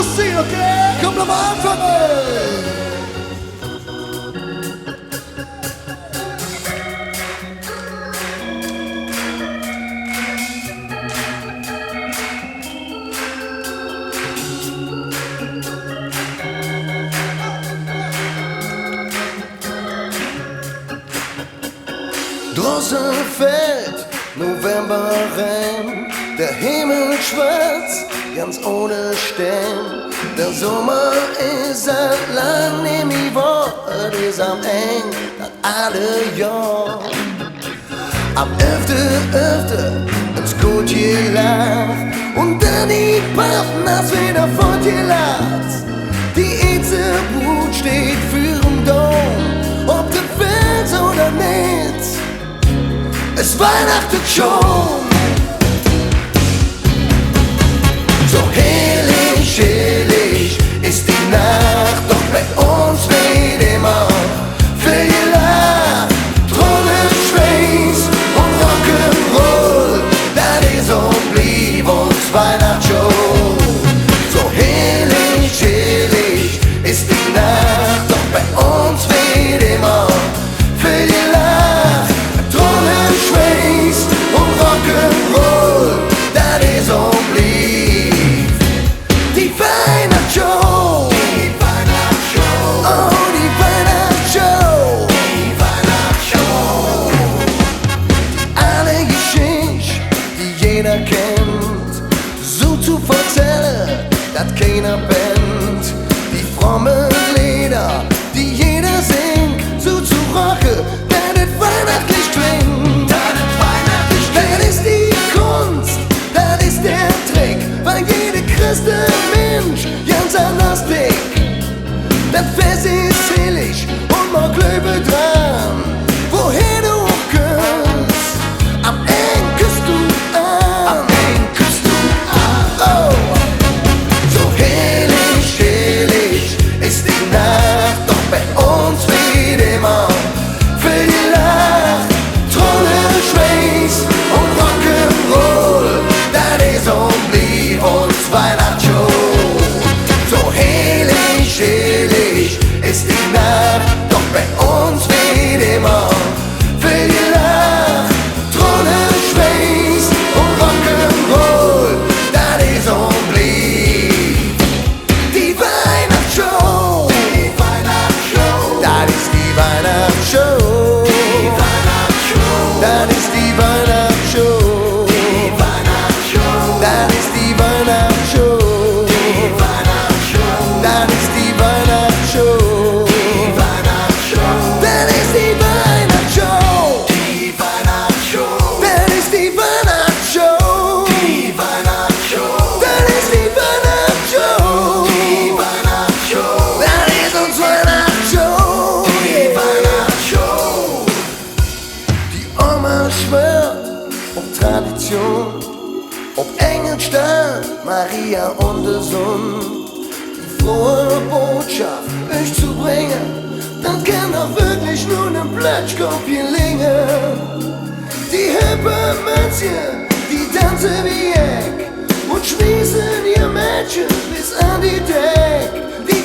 losziehen, okay? Komm, lass mal anfangen! Draußen fällt Novemberregen, der Himmel schwarz, ganz ohne Stern. Der Sommer ist seit lang nicht mehr wahr, es ist am Ende, das alle Jahr. Am 11.11. ins Gut gelacht und dann die Partners wieder fortgelacht. Die Ezebrut steht für'n Dom, ob du willst oder nicht. Es weihnachtet schon. So herrlich, herrlich ist die Nacht, doch bei uns weht immer viel gelacht. Trommelschweiß und Rock'n'Roll, das ist und blieb uns Weihnachtsshow. So herrlich, herrlich ist die Nacht, doch bei uns weht immer viel gelacht. Trommelschweiß und Rock'n'Roll, das ist und blieb die Weihnachtsshow. Die Weihnachtsshow. Oh, die Weihnachtsshow. Die Weihnachtsshow. Eine Geschichte, die jeder kennt, so zu erzählen, dass keiner bennt. Die frommen Lieder, die jeder singt, so zu rocken, dass es weihnachtlich klingt. Das ist die Kunst, das ist der Trick, weil jeder Christen Mensch ganz anders tickt. Das Fest ist selig und mag Glühbe dran, woher du auch kannst. Am Ende küsst du an. Am Ende küsst du an. Oh. So herrlich, herrlich ist die Nacht, doch bei uns wird immer viel gelacht. Trommelschweiß und Rock'n'Roll, das ist und blieb uns Weihnachtsshow. So herrlich, herrlich ist die Nacht, doch bei uns wird immer viel gelacht. Trommelschweiß und Rock'n'Roll, das ist und blieb die Weihnachtsshow. Die Weihnachtsshow. Das ist die Weihnachtsshow. Die Weihnachtsshow. Das ist die Weihnachtsshow. Die Weihnachtsshow. Das ist die Weihnachtsshow. Die Weihnachtsshow. Das ist die Weihnachtsshow. Die Weihnachtsshow. Das ist die Weihnachtsshow. Die Weihnachtsshow. Das ist die Weihnachtsshow. Die Weihnachtsshow. Das ist die Weihnachtsshow. Die Weihnachtsshow. Das ist uns Weihnachtsshow. Die Weihnachtsshow. Die Oma schwört auf Tradition, ob Engelstein, Maria und der Sohn. Die frohe Botschaft euch zu bringen, dann kann doch wirklich nur ein Platschkopf gelingen. Die hippe Mädchen, die tanzen wie Eck und schmießen ihr Mädchen bis an die Deck. Die